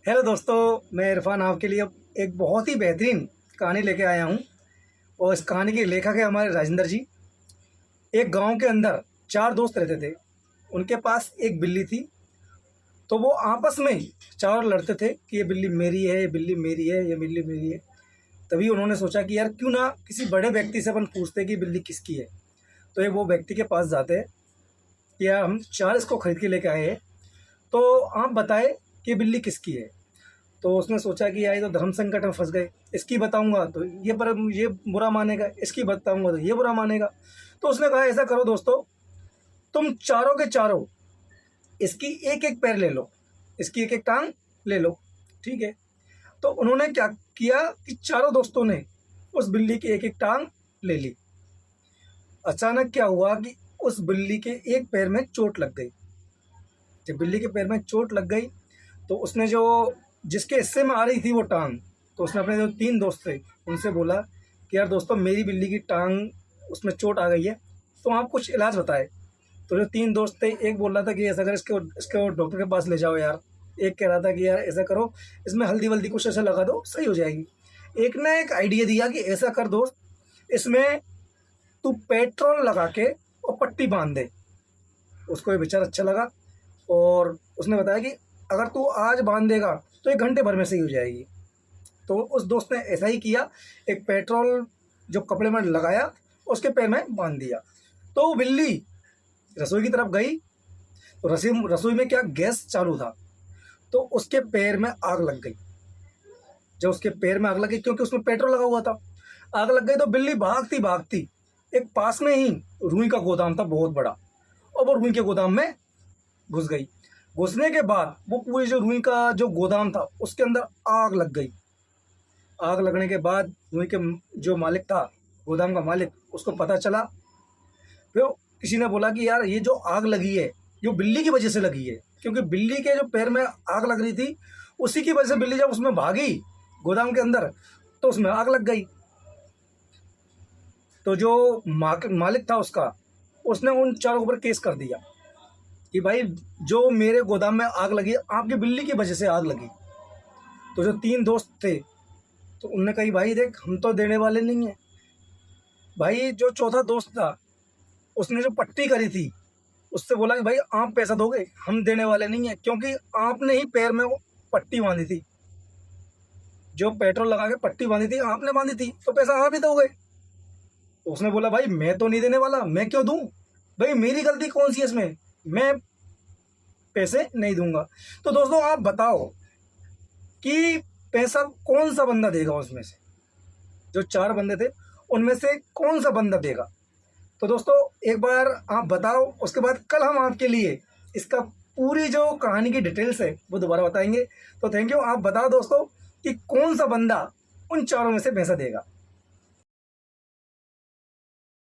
Hello दोस्तों, मैं इरफान आपके लिए एक बहुत ही बेहतरीन कहानी लेके आया हूँ। और इस कहानी के लेखक है हमारे राजेंद्र जी। एक गांव के अंदर चार दोस्त रहते थे। उनके पास एक बिल्ली थी। तो वो आपस में ही चारों लड़ते थे कि ये बिल्ली मेरी है, ये बिल्ली मेरी है, ये बिल्ली मेरी है। तभी उन्होंने सोचा कि यार क्यों ना किसी बड़े व्यक्ति से अपन पूछते कि बिल्ली किसकी है। तो ये वो व्यक्ति के पास जाते हैं कि यार हम चार इसको खरीद के लेके आए हैं, तो आप बताए कि बिल्ली किसकी है। तो उसने सोचा कि यार ये तो धर्म संकट में फंस गए, इसकी बताऊंगा तो ये बुरा मानेगा, इसकी बताऊंगा तो ये बुरा मानेगा। तो उसने कहा ऐसा करो दोस्तों, तुम चारों के चारों इसकी एक एक पैर ले लो, इसकी एक एक टांग ले लो, ठीक है। तो उन्होंने क्या किया कि चारों दोस्तों ने उस बिल्ली की एक एक टांग ले ली। अचानक क्या हुआ कि उस बिल्ली के एक पैर में चोट लग गई। जब बिल्ली के पैर में चोट लग गई तो उसने जो जिसके हिस्से में आ रही थी वो टांग, तो उसने अपने जो तीन दोस्त थे उनसे बोला कि यार दोस्तों, मेरी बिल्ली की टांग उसमें चोट आ गई है, तो आप कुछ इलाज बताए। तो जो तीन दोस्त थे, एक बोल रहा था कि ऐसा कर इसके डॉक्टर के पास ले जाओ यार। एक कह रहा था कि यार ऐसा करो, इसमें हल्दी वल्दी कुछ ऐसा लगा दो, सही हो जाएगी। एक ने एक आइडिया दिया कि ऐसा कर दोस्त, इसमें तू पेट्रोल लगा के और पट्टी बांध दे। उसको ये विचार अच्छा लगा और उसने बताया कि अगर तू आज बांध देगा तो 1 घंटे भर में सही हो जाएगी। तो उस दोस्त ने ऐसा ही किया, एक पेट्रोल जो कपड़े में लगाया, उसके पैर में बांध दिया। तो वो बिल्ली रसोई की तरफ गई। तो रसोई में क्या गैस चालू था, तो उसके पैर में आग लग गई। जब उसके पैर में आग लगी, क्योंकि उसमें पेट्रोल लगा हुआ था, आग लग गई। तो बिल्ली भागती भागती एक पास में ही रुई का गोदाम था बहुत बड़ा, और वो रुई के गोदाम में घुस गई। घुसने के बाद वो पूरी जो रुई का जो गोदाम था उसके अंदर आग लग गई। आग लगने के बाद रुई के जो मालिक था, गोदाम का मालिक, उसको पता चला। फिर किसी ने बोला कि यार ये जो आग लगी है ये बिल्ली की वजह से लगी है, क्योंकि बिल्ली के जो पैर में आग लग रही थी उसी की वजह से बिल्ली जब उसमें भागी गोदाम के अंदर तो उसमें आग लग गई। तो जो मालिक था उसका, उसने उन चारों ऊपर केस कर दिया कि भाई जो मेरे गोदाम में आग लगी आपकी बिल्ली की वजह से आग लगी। तो जो तीन दोस्त थे तो उनने कही भाई देख, हम तो देने वाले नहीं हैं। भाई जो चौथा दोस्त था उसने जो पट्टी करी थी उससे बोला कि भाई आप पैसा दोगे, हम देने वाले नहीं हैं, क्योंकि आपने ही पैर में वो पट्टी बांधी थी, जो पेट्रोल लगा के पट्टी बांधी थी आपने बांधी थी, तो पैसा आप ही दोगे। तो उसने बोला भाई मैं तो नहीं देने वाला, मैं क्यों दूं, भाई मेरी गलती कौन सी है इसमें, मैं पैसे नहीं दूंगा। तो दोस्तों आप बताओ कि पैसा कौन सा बंदा देगा, उसमें से जो चार बंदे थे उनमें से कौन सा बंदा देगा। तो दोस्तों एक बार आप बताओ, उसके बाद कल हम आपके लिए इसका पूरी जो कहानी की डिटेल्स है वो दोबारा बताएंगे। तो थैंक यू। आप बताओ दोस्तों कि कौन सा बंदा उन चारों में से पैसा देगा।